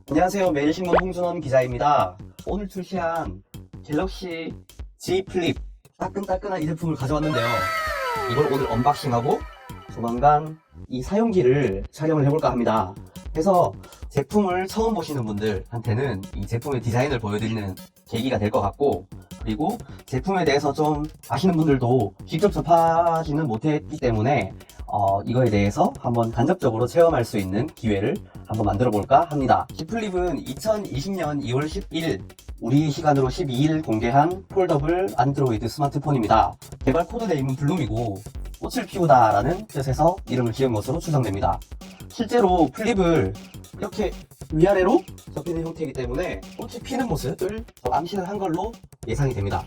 안녕하세요. 매일신문 홍준원 기자입니다. 오늘 출시한 갤럭시 Z 플립 따끈따끈한 이 제품을 가져왔는데요. 이걸 오늘 언박싱하고 조만간 이 사용기를 촬영을 해볼까 합니다. 그래서 제품을 처음 보시는 분들한테는 이 제품의 디자인을 보여드리는 계기가 될 것 같고, 그리고 제품에 대해서 좀 아시는 분들도 직접 접하지는 못했기 때문에 이거에 대해서 한번 간접적으로 체험할 수 있는 기회를 한번 만들어 볼까 합니다. Z 플립은 2020년 2월 11일 우리 시간으로 12일 공개한 폴더블 안드로이드 스마트폰입니다. 개발 코드 네임은 블룸이고 꽃을 피우다 라는 뜻에서 이름을 지은 것으로 추정됩니다. 실제로 플립을 이렇게 위아래로 접히는 형태이기 때문에 꽃이 피는 모습을 암시를 한 걸로 예상이 됩니다.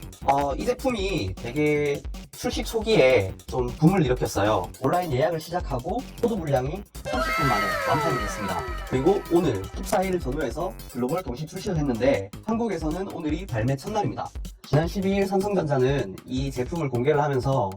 이 제품이 되게 출시 초기에 좀 붐을 일으켰어요. 온라인 예약을 시작하고 코드 물량이 30분 만에 완판이 됐습니다. 그리고 오늘 14일 전후해서 글로벌 동시 출시를 했는데 한국에서는 오늘이 발매 첫날입니다. 지난 12일 삼성전자는 이 제품을 공개를 하면서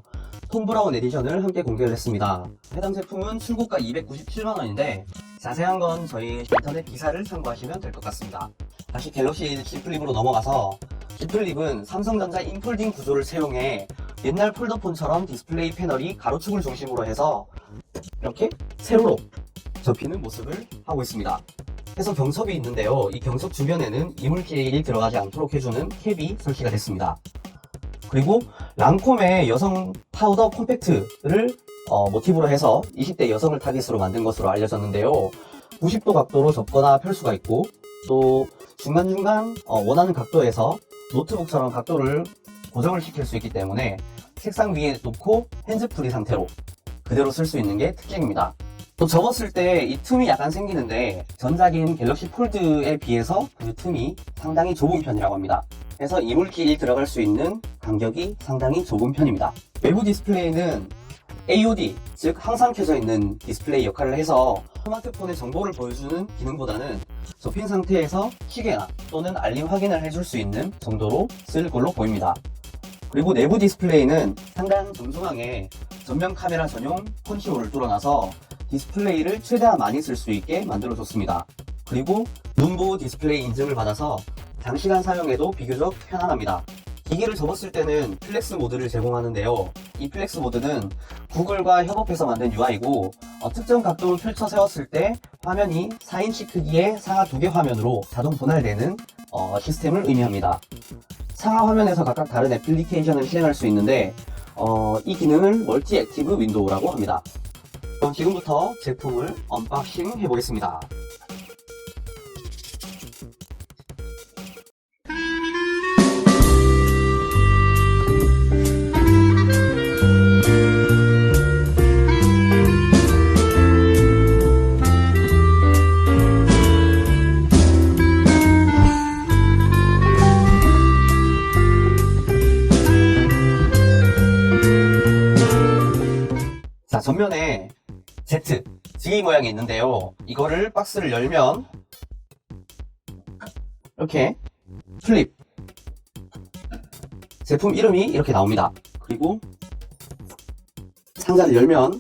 톰 브라운 에디션을 함께 공개를 했습니다. 해당 제품은 출고가 297만원인데 자세한 건 저희 인터넷 기사를 참고하시면 될 것 같습니다. 다시 갤럭시 Z 플립으로 넘어가서 Z 플립은 삼성전자 인폴딩 구조를 채용해 옛날 폴더폰처럼 디스플레이 패널이 가로축을 중심으로 해서 이렇게 세로로 접히는 모습을 하고 있습니다. 그래서 경첩이 있는데요. 이 경첩 주변에는 이물질이 들어가지 않도록 해주는 캡이 설치가 됐습니다. 그리고 랑콤의 여성 파우더 컴팩트를 모티브로 해서 20대 여성을 타깃으로 만든 것으로 알려졌는데요. 90도 각도로 접거나 펼 수가 있고, 또 중간중간 원하는 각도에서 노트북처럼 각도를 고정을 시킬 수 있기 때문에 책상 위에 놓고 핸즈프리 상태로 그대로 쓸 수 있는 게 특징입니다. 또 접었을 때 이 틈이 약간 생기는데 전작인 갤럭시 폴드에 비해서 그 틈이 상당히 좁은 편이라고 합니다. 그래서 이물질이 들어갈 수 있는 간격이 상당히 좁은 편입니다. 외부 디스플레이는 AOD, 즉 항상 켜져 있는 디스플레이 역할을 해서 스마트폰의 정보를 보여주는 기능보다는 접힌 상태에서 시계나 또는 알림 확인을 해줄 수 있는 정도로 쓸 걸로 보입니다. 그리고 내부 디스플레이는 상단 정중앙에 전면 카메라 전용 펀치홀을 뚫어놔서 디스플레이를 최대한 많이 쓸 수 있게 만들어줬습니다. 그리고 눈보호 디스플레이 인증을 받아서 장시간 사용해도 비교적 편안합니다. 기기를 접었을 때는 플렉스 모드를 제공하는데요. 이 플렉스 모드는 구글과 협업해서 만든 UI고 특정 각도를 펼쳐 세웠을 때 화면이 4인치 크기의 상하 2개 화면으로 자동 분할되는 시스템을 의미합니다. 상하 화면에서 각각 다른 애플리케이션을 실행할 수 있는데 이 기능을 멀티 액티브 윈도우라고 합니다. 그럼 지금부터 제품을 언박싱 해보겠습니다. 자, 전면에 Z 모양이 있는데요. 이거를 박스를 열면 이렇게 플립 제품 이름이 이렇게 나옵니다. 그리고 상자를 열면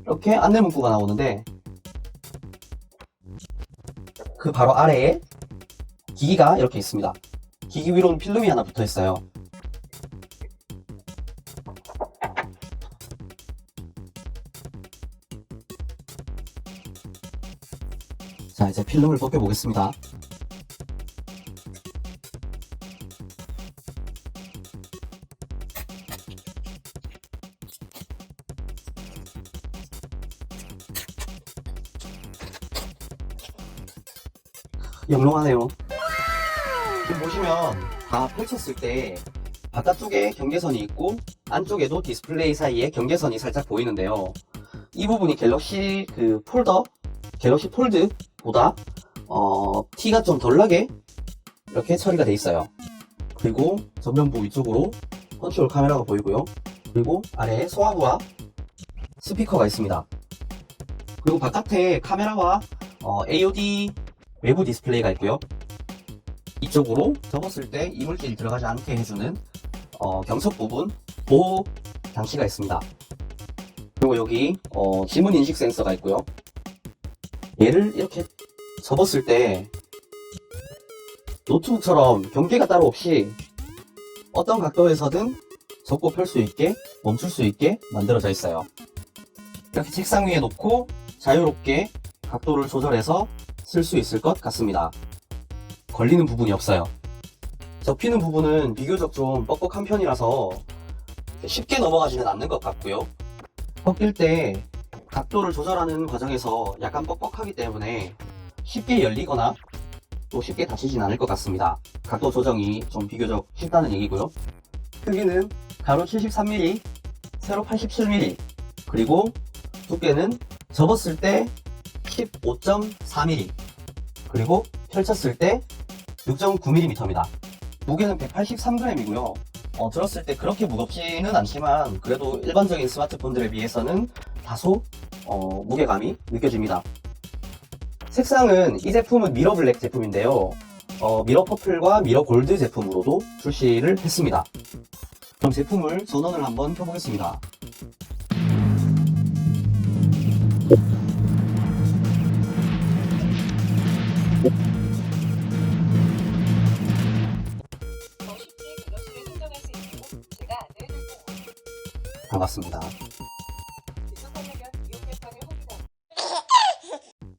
이렇게 안내 문구가 나오는데 그 바로 아래에 기기가 이렇게 있습니다. 기기 위로는 필름이 하나 붙어 있어요. 자, 이제 필름을 벗겨보겠습니다. 영롱하네요. 지금 보시면 다 펼쳤을 때 바깥쪽에 경계선이 있고 안쪽에도 디스플레이 사이에 경계선이 살짝 보이는데요. 이 부분이 갤럭시 갤럭시 폴드보다 티가 좀 덜 나게 이렇게 처리가 돼 있어요. 그리고 전면부 위쪽으로 컨트롤 카메라가 보이고요. 그리고 아래에 소화부와 스피커가 있습니다. 그리고 바깥에 카메라와 AOD 외부 디스플레이가 있고요. 이쪽으로 접었을 때 이물질이 들어가지 않게 해주는 경첩 부분 보호 장치가 있습니다. 그리고 여기 지문 인식 센서가 있고요. 얘를 이렇게 접었을 때 노트북처럼 경계가 따로 없이 어떤 각도에서든 접고 펼 수 있게, 멈출 수 있게 만들어져 있어요. 이렇게 책상 위에 놓고 자유롭게 각도를 조절해서 쓸 수 있을 것 같습니다. 걸리는 부분이 없어요. 접히는 부분은 비교적 좀 뻑뻑한 편이라서 쉽게 넘어가지는 않는 것 같고요. 꺾일 때 각도를 조절하는 과정에서 약간 뻑뻑하기 때문에 쉽게 열리거나 또 쉽게 닫히진 않을 것 같습니다. 각도 조정이 좀 비교적 쉽다는 얘기고요. 크기는 가로 73mm, 세로 87mm, 그리고 두께는 접었을 때 15.4mm, 그리고 펼쳤을 때 6.9mm입니다. 무게는 183g이고요. 들었을 때 그렇게 무겁지는 않지만 그래도 일반적인 스마트폰들에 비해서는 다소 무게감이 느껴집니다. 색상은 이 제품은 미러 블랙 제품인데요. 미러 퍼플과 미러 골드 제품으로도 출시를 했습니다. 그럼 제품을 전원을 한번 켜보겠습니다. 반갑습니다.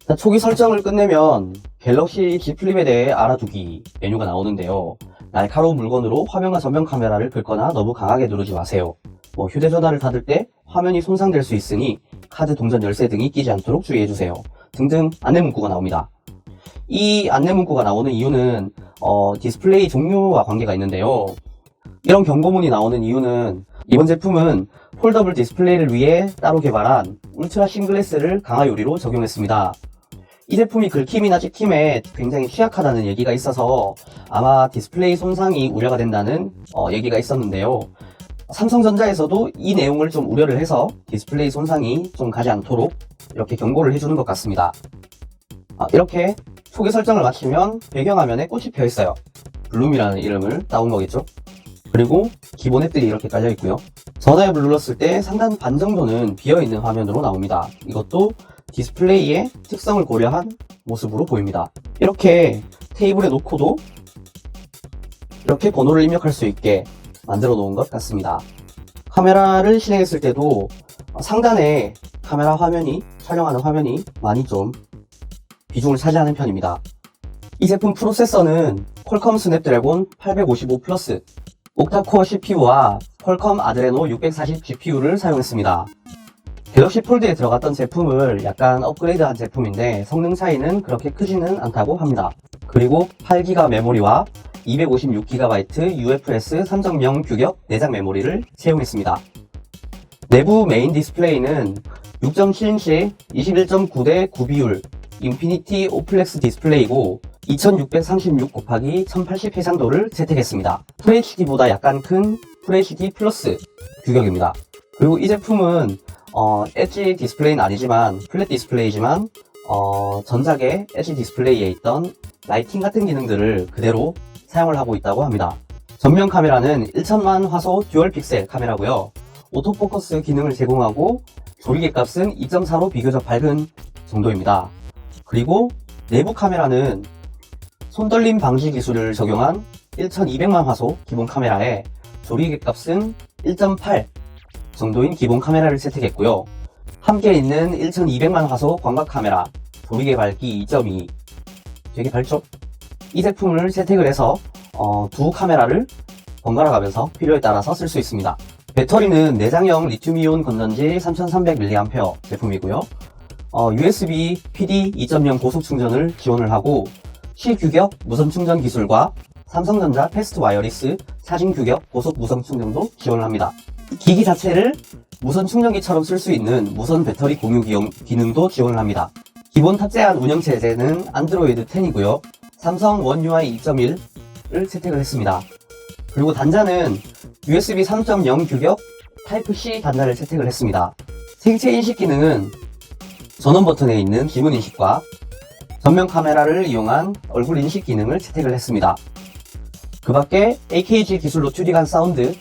자, 초기 설정을 끝내면 갤럭시 Z 플립에 대해 알아두기 메뉴가 나오는데요. 날카로운 물건으로 화면과 전면 카메라를 긁거나 너무 강하게 누르지 마세요. 휴대전화를 닫을 때 화면이 손상될 수 있으니 카드 동전 열쇠 등이 끼지 않도록 주의해주세요. 등등 안내 문구가 나옵니다. 이 안내 문구가 나오는 이유는 디스플레이 종류와 관계가 있는데요. 이런 경고문이 나오는 이유는 이번 제품은 폴더블 디스플레이를 위해 따로 개발한 울트라 싱글래스를 강화 요리로 적용했습니다. 이 제품이 긁힘이나 찍힘에 굉장히 취약하다는 얘기가 있어서 아마 디스플레이 손상이 우려가 된다는 얘기가 있었는데요. 삼성전자에서도 이 내용을 좀 우려를 해서 디스플레이 손상이 좀 가지 않도록 이렇게 경고를 해주는 것 같습니다. 이렇게 초기 설정을 마치면 배경화면에 꽃이 펴 있어요. 블룸이라는 이름을 따온 거겠죠. 그리고 기본 앱들이 이렇게 깔려 있고요. 전화 앱을 눌렀을 때 상단 반 정도는 비어있는 화면으로 나옵니다. 이것도 디스플레이의 특성을 고려한 모습으로 보입니다. 이렇게 테이블에 놓고도 이렇게 번호를 입력할 수 있게 만들어 놓은 것 같습니다. 카메라를 실행했을 때도 상단에 카메라 화면이, 촬영하는 화면이 많이 좀 비중을 차지하는 편입니다. 이 제품 프로세서는 퀄컴 스냅드래곤 855 플러스 옥타코어 CPU와 퀄컴 아드레노 640 GPU를 사용했습니다. 갤럭시 폴드에 들어갔던 제품을 약간 업그레이드한 제품인데 성능 차이는 그렇게 크지는 않다고 합니다. 그리고 8GB 메모리와 256GB UFS 3.0 규격 내장 메모리를 사용했습니다. 내부 메인 디스플레이는 6.7인치 21.9 대 9 비율 인피니티 오플렉스 디스플레이고 2636 곱하기 1080 해상도를 채택했습니다. FHD보다 약간 큰 FHD 플러스 규격입니다. 그리고 이 제품은 엣지 디스플레이는 아니지만 플랫 디스플레이지만 전작의 엣지 디스플레이에 있던 라이팅 같은 기능들을 그대로 사용을 하고 있다고 합니다. 전면 카메라는 1000만 화소 듀얼 픽셀 카메라고요. 오토포커스 기능을 제공하고 조리개 값은 2.4로 비교적 밝은 정도입니다. 그리고 내부 카메라는 손떨림 방지 기술을 적용한 1200만 화소 기본 카메라에 조리개 값은 1.8 정도인 기본 카메라를 채택했고요. 함께 있는 1200만 화소 광각 카메라, 조리개 밝기 2.2 되게 밝죠? 이 제품을 채택을 해서 두 카메라를 번갈아 가면서 필요에 따라서 쓸 수 있습니다. 배터리는 내장형 리튬이온 건전지 3300mAh 제품이고요. USB PD 2.0 고속 충전을 지원을 하고 시규격 무선 충전 기술과 삼성전자 패스트 와이어리스 차징 규격 고속 무선 충전도 지원을 합니다. 기기 자체를 무선 충전기처럼 쓸 수 있는 무선 배터리 공유 기능도 지원을 합니다. 기본 탑재한 운영체제는 안드로이드 10이고요. 삼성 원 UI 2.1을 채택을 했습니다. 그리고 단자는 USB 3.0 규격 타입C 단자를 채택을 했습니다. 생체 인식 기능은 전원 버튼에 있는 지문 인식과 전면 카메라를 이용한 얼굴 인식 기능을 채택을 했습니다. 그 밖에 AKG 기술로 튜닝한 사운드,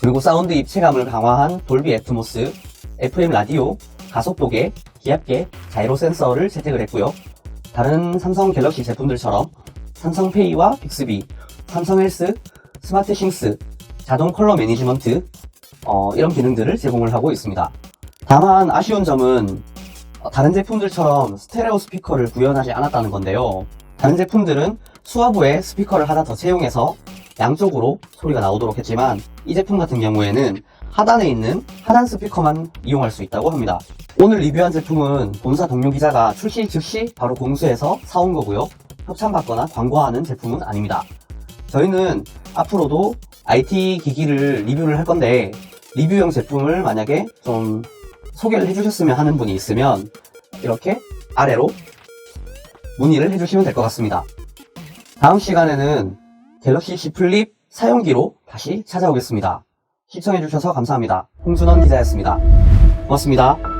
그리고 사운드 입체감을 강화한 돌비 애트모스, FM 라디오, 가속도계, 기압계, 자이로 센서를 채택을 했고요. 다른 삼성 갤럭시 제품들처럼 삼성페이와 빅스비, 삼성헬스, 스마트싱스, 자동 컬러 매니지먼트 이런 기능들을 제공을 하고 있습니다. 다만 아쉬운 점은 다른 제품들처럼 스테레오 스피커를 구현하지 않았다는 건데요. 다른 제품들은 수화부에 스피커를 하나 더 채용해서 양쪽으로 소리가 나오도록 했지만 이 제품 같은 경우에는 하단에 있는 하단 스피커만 이용할 수 있다고 합니다. 오늘 리뷰한 제품은 본사 동료 기자가 출시 즉시 바로 공수해서 사온 거고요. 협찬받거나 광고하는 제품은 아닙니다. 저희는 앞으로도 IT 기기를 리뷰를 할 건데 리뷰용 제품을 만약에 좀 소개를 해주셨으면 하는 분이 있으면 이렇게 아래로 문의를 해주시면 될 것 같습니다. 다음 시간에는 갤럭시 C 플립 사용기로 다시 찾아오겠습니다. 시청해주셔서 감사합니다. 홍준원 기자였습니다. 고맙습니다.